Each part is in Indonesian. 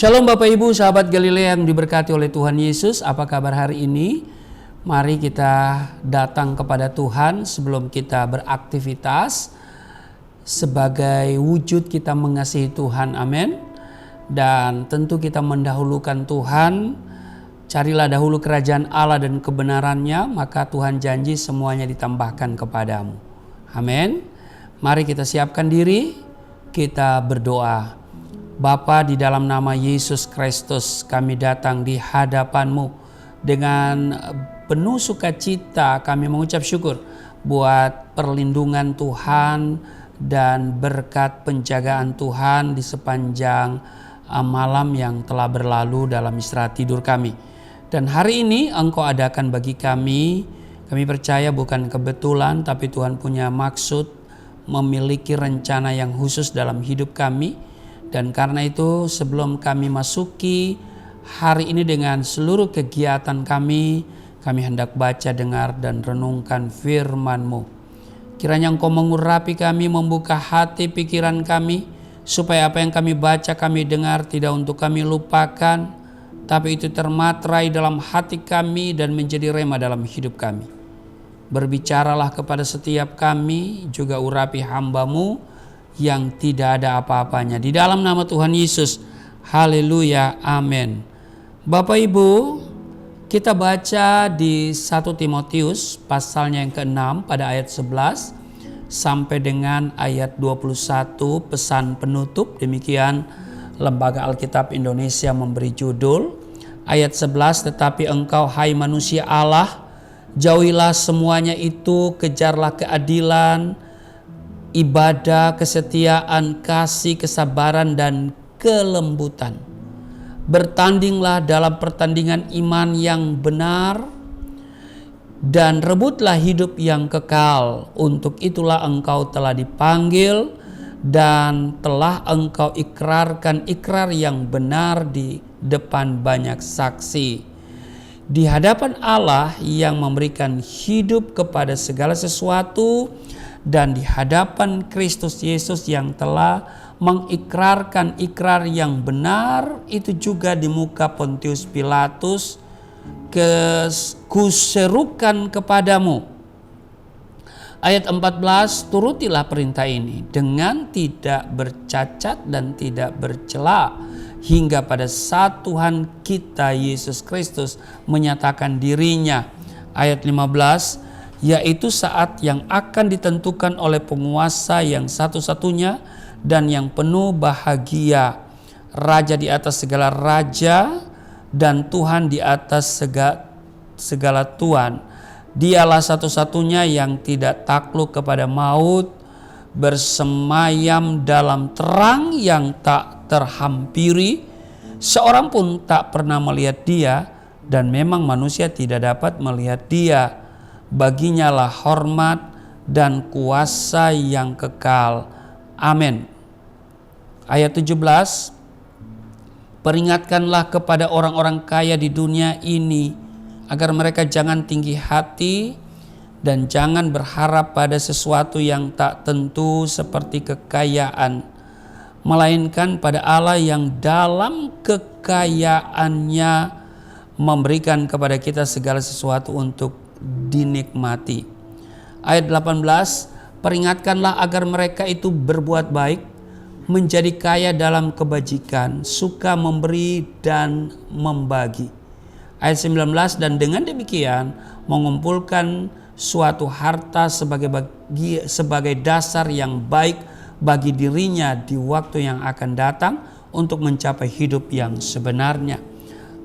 Shalom Bapak Ibu, sahabat Galilea yang diberkati oleh Tuhan Yesus. Apa kabar hari ini? Mari kita datang kepada Tuhan sebelum kita beraktivitas sebagai wujud kita mengasihi Tuhan. Amin. Dan tentu kita mendahulukan Tuhan. Carilah dahulu kerajaan Allah dan kebenarannya, maka Tuhan janji semuanya ditambahkan kepadamu. Amin. Mari kita siapkan diri, kita berdoa. Bapa, di dalam nama Yesus Kristus kami datang di hadapan-Mu dengan penuh sukacita. Kami mengucap syukur buat perlindungan Tuhan dan berkat penjagaan Tuhan di sepanjang malam yang telah berlalu dalam istirahat tidur kami. Dan hari ini Engkau adakan bagi kami percaya bukan kebetulan, tapi Tuhan punya maksud, memiliki rencana yang khusus dalam hidup kami. Dan karena itu sebelum kami masuki hari ini dengan seluruh kegiatan kami hendak baca, dengar, dan renungkan firman-Mu. Kiranya Engkau mengurapi kami, membuka hati pikiran kami, supaya apa yang kami baca, kami dengar tidak untuk kami lupakan, tapi itu termaterai dalam hati kami dan menjadi rema dalam hidup kami. Berbicaralah kepada setiap kami, juga urapi hamba-Mu yang tidak ada apa-apanya. Di dalam nama Tuhan Yesus. Haleluya. Amin. Bapak Ibu, kita baca di 1 Timotius pasalnya yang ke-6 pada ayat 11 sampai dengan ayat 21, pesan penutup. Demikian Lembaga Alkitab Indonesia memberi judul. Ayat 11, tetapi engkau hai manusia Allah, jauhilah semuanya itu, kejarlah keadilan, ibadah, kesetiaan, kasih, kesabaran, dan kelembutan. Bertandinglah dalam pertandingan iman yang benar dan rebutlah hidup yang kekal. Untuk itulah engkau telah dipanggil dan telah engkau ikrarkan ikrar yang benar di depan banyak saksi. Di hadapan Allah yang memberikan hidup kepada segala sesuatu, dan di hadapan Kristus Yesus yang telah mengikrarkan ikrar yang benar itu juga di muka Pontius Pilatus, kuserukan kepadamu. Ayat 14, turutilah perintah ini dengan tidak bercacat dan tidak bercela, hingga pada saat Tuhan kita Yesus Kristus menyatakan dirinya. Ayat 15, yaitu saat yang akan ditentukan oleh penguasa yang satu-satunya dan yang penuh bahagia, Raja di atas segala raja dan Tuhan di atas segala Tuhan. Dialah satu-satunya yang tidak takluk kepada maut, bersemayam dalam terang yang tak terhampiri, seorang pun tak pernah melihat Dia, dan memang manusia tidak dapat melihat Dia. Baginya lah hormat dan kuasa yang kekal. Amin. Ayat 17, peringatkanlah kepada orang-orang kaya di dunia ini, agar mereka jangan tinggi hati dan jangan berharap pada sesuatu yang tak tentu seperti kekayaan, melainkan pada Allah yang dalam kekayaannya memberikan kepada kita segala sesuatu untuk dinikmati. Ayat 18, peringatkanlah agar mereka itu berbuat baik, menjadi kaya dalam kebajikan, suka memberi dan membagi. Ayat 19, dan dengan demikian mengumpulkan suatu harta sebagai dasar yang baik bagi dirinya di waktu yang akan datang untuk mencapai hidup yang sebenarnya.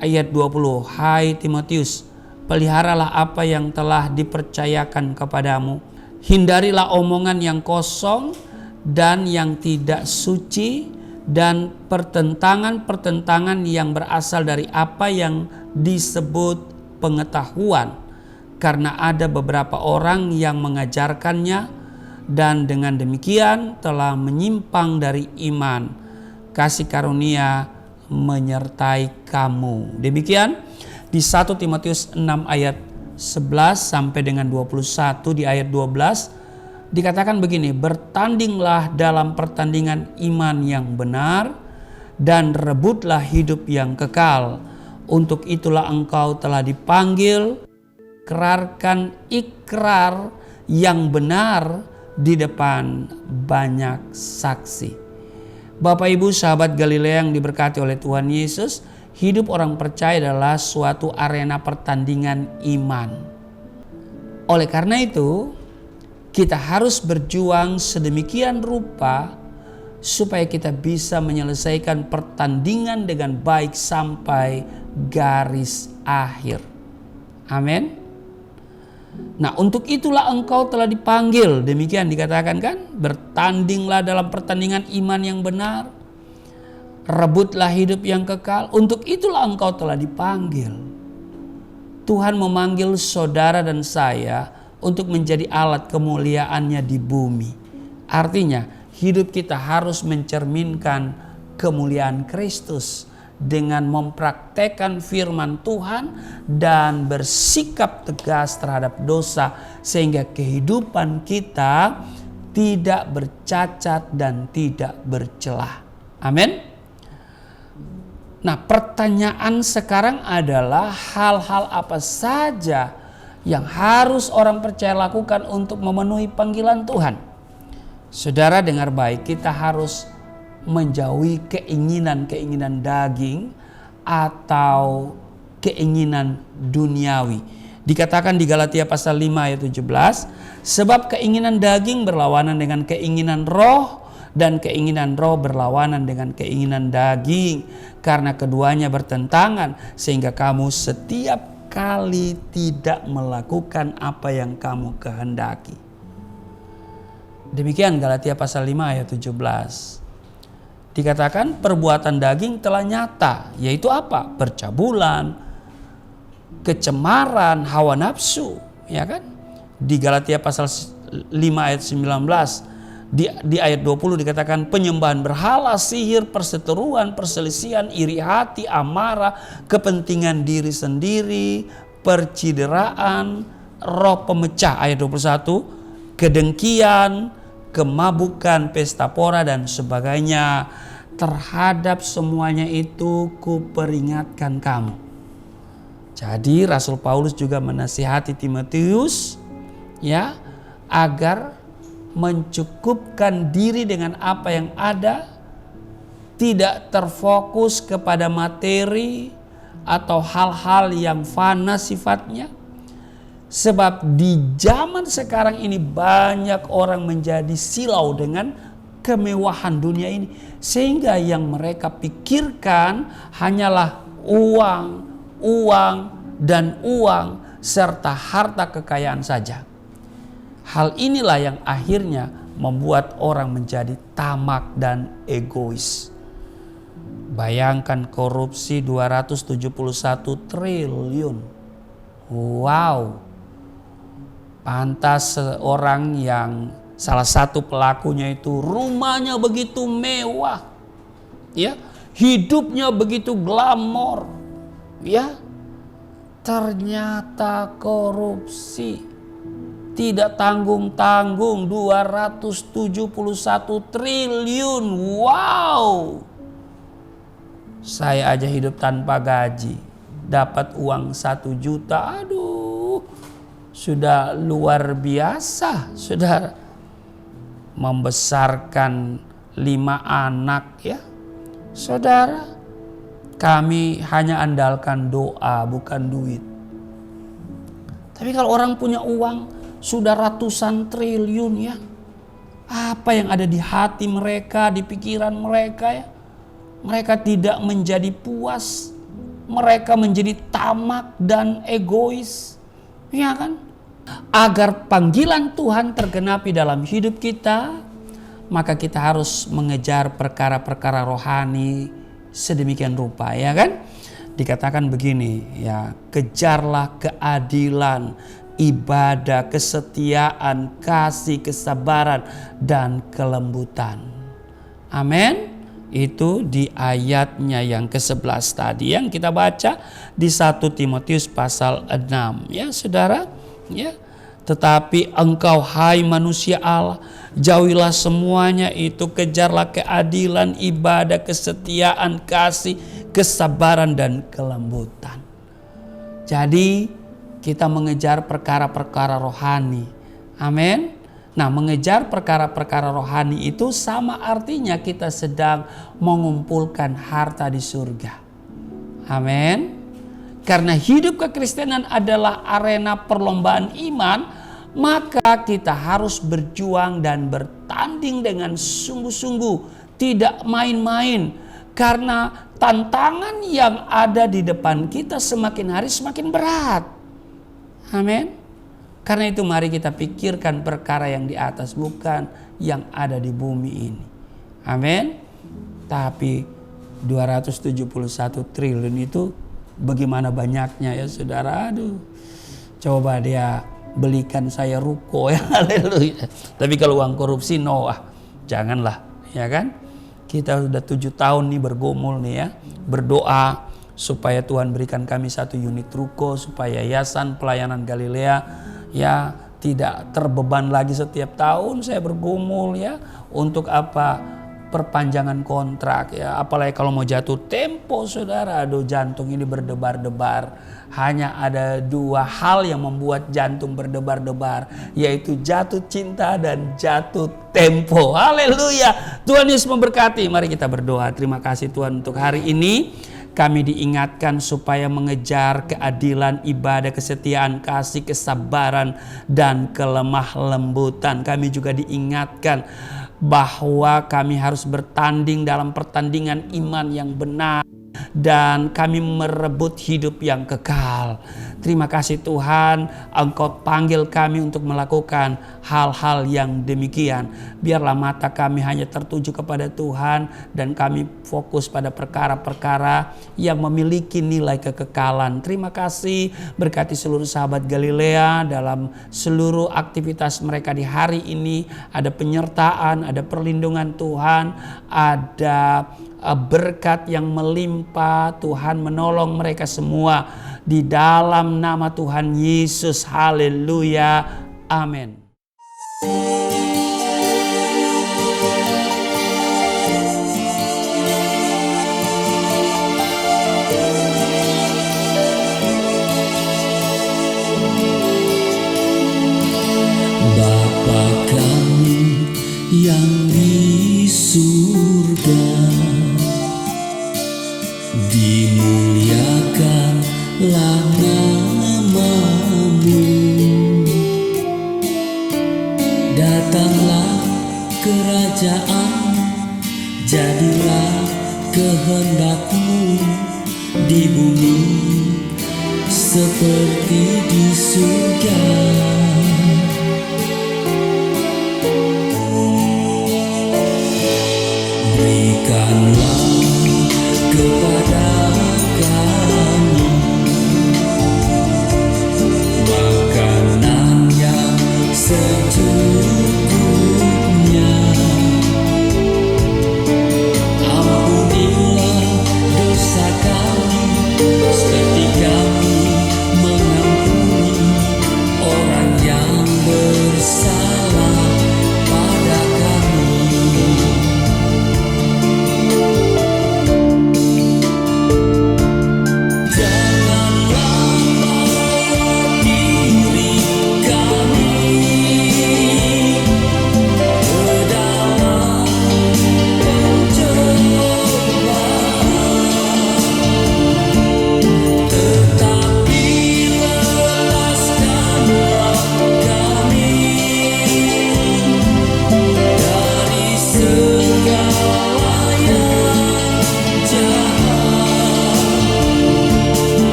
Ayat 20, hai Timotius, peliharalah apa yang telah dipercayakan kepadamu. Hindarilah omongan yang kosong dan yang tidak suci dan pertentangan-pertentangan yang berasal dari apa yang disebut pengetahuan. Karena ada beberapa orang yang mengajarkannya dan dengan demikian telah menyimpang dari iman. Kasih karunia menyertai kamu. Demikian di 1 Timotius 6 ayat 11 sampai dengan 21. Di ayat 12 dikatakan begini, bertandinglah dalam pertandingan iman yang benar dan rebutlah hidup yang kekal. Untuk itulah engkau telah dipanggil, kerarkan ikrar yang benar di depan banyak saksi. Bapak Ibu sahabat Galilea yang diberkati oleh Tuhan Yesus, hidup orang percaya adalah suatu arena pertandingan iman. Oleh karena itu, kita harus berjuang sedemikian rupa supaya kita bisa menyelesaikan pertandingan dengan baik sampai garis akhir. Amin. Nah, untuk itulah engkau telah dipanggil. Demikian dikatakan kan? Bertandinglah dalam pertandingan iman yang benar. Rebutlah hidup yang kekal. Untuk itulah engkau telah dipanggil. Tuhan memanggil saudara dan saya untuk menjadi alat kemuliaannya di bumi. Artinya, hidup kita harus mencerminkan kemuliaan Kristus dengan mempraktekkan firman Tuhan dan bersikap tegas terhadap dosa sehingga kehidupan kita tidak bercacat dan tidak bercelah. Amin. Nah, pertanyaan sekarang adalah hal-hal apa saja yang harus orang percaya lakukan untuk memenuhi panggilan Tuhan. Saudara dengar baik, kita harus menjauhi keinginan-keinginan daging atau keinginan duniawi. Dikatakan di Galatia pasal 5 ayat 17, sebab keinginan daging berlawanan dengan keinginan roh dan keinginan roh berlawanan dengan keinginan daging, karena keduanya bertentangan sehingga kamu setiap kali tidak melakukan apa yang kamu kehendaki. Demikian Galatia pasal 5 ayat 17. Dikatakan perbuatan daging telah nyata, yaitu apa? Percabulan, kecemaran, hawa nafsu, ya kan? Di Galatia pasal 5 ayat 19, di ayat 20 dikatakan penyembahan berhala, sihir, perseteruan, perselisihan, iri hati, amarah, kepentingan diri sendiri, percideraan, roh pemecah ayat 21, kedengkian, kemabukan, pesta pora dan sebagainya. Terhadap semuanya itu kuperingatkan kamu. Jadi Rasul Paulus juga menasihati Timotius ya, agar mencukupkan diri dengan apa yang ada, tidak terfokus kepada materi atau hal-hal yang fana sifatnya. Sebab di zaman sekarang ini banyak orang menjadi silau dengan kemewahan dunia ini, sehingga yang mereka pikirkan hanyalah uang, dan uang serta harta kekayaan saja. Hal inilah yang akhirnya membuat orang menjadi tamak dan egois. Bayangkan korupsi 271 triliun. Wow. Pantas seorang yang salah satu pelakunya itu rumahnya begitu mewah, ya, hidupnya begitu glamor, ya, ternyata korupsi tidak tanggung-tanggung 271 triliun. Wow, saya aja hidup tanpa gaji, dapat uang 1 juta, aduh, sudah luar biasa, saudara. Membesarkan 5 anak ya. Saudara, kami hanya andalkan doa bukan duit. Tapi kalau orang punya uang sudah ratusan triliun ya, apa yang ada di hati mereka, di pikiran mereka ya? Mereka tidak menjadi puas, mereka menjadi tamak dan egois, ya kan? Agar panggilan Tuhan tergenapi dalam hidup kita, maka kita harus mengejar perkara-perkara rohani sedemikian rupa, ya kan? Dikatakan begini, ya, kejarlah keadilan, ibadah, kesetiaan, kasih, kesabaran, dan kelembutan. Amin. Itu di ayatnya yang ke-11 tadi yang kita baca di 1 Timotius pasal 6, ya saudara. Ya, Tetapi engkau hai manusia Allah, jauhilah semuanya itu, kejarlah keadilan, ibadah, kesetiaan, kasih, kesabaran, dan kelembutan. Jadi kita mengejar perkara-perkara rohani. Amin. Nah, mengejar perkara-perkara rohani itu sama artinya kita sedang mengumpulkan harta di surga. Amin. Karena hidup kekristenan adalah arena perlombaan iman, maka kita harus berjuang dan bertanding dengan sungguh-sungguh, tidak main-main. Karena tantangan yang ada di depan kita semakin hari semakin berat. Amin. Karena itu mari kita pikirkan perkara yang di atas, bukan yang ada di bumi ini. Amin. Tapi 271 triliun itu bagaimana banyaknya ya saudara. Aduh, coba dia belikan saya ruko ya, haleluya. Tapi kalau uang korupsi janganlah, ya kan. Kita sudah 7 tahun nih bergumul nih ya, berdoa supaya Tuhan berikan kami 1 unit ruko, supaya Yayasan Pelayanan Galilea ya tidak terbeban lagi setiap tahun saya bergumul ya untuk apa, perpanjangan kontrak ya. Apalagi kalau mau jatuh tempo saudara, aduh jantung ini berdebar-debar. Hanya ada 2 hal yang membuat jantung berdebar-debar, yaitu jatuh cinta dan jatuh tempo. Haleluya. Tuhan Yesus memberkati. Mari kita berdoa. Terima kasih Tuhan untuk hari ini. Kami diingatkan supaya mengejar keadilan, ibadah, kesetiaan, kasih, kesabaran, dan kelemah lembutan. Kami juga diingatkan bahwa kami harus bertanding dalam pertandingan iman yang benar, dan kami merebut hidup yang kekal. Terima kasih Tuhan, Engkau panggil kami untuk melakukan hal-hal yang demikian. Biarlah mata kami hanya tertuju kepada Tuhan, dan kami fokus pada perkara-perkara yang memiliki nilai kekekalan. Terima kasih, berkati seluruh sahabat Galilea dalam seluruh aktivitas mereka di hari ini. Ada penyertaan, ada perlindungan Tuhan, ada berkat yang melimpah. Tuhan menolong mereka semua di dalam nama Tuhan Yesus. Haleluya. Amin. Bapa kami yang di surga, dimuliakanlah nama-Mu. Datanglah kerajaan, jadilah kehendak-Mu di bumi seperti di surga. Berikanlah kepada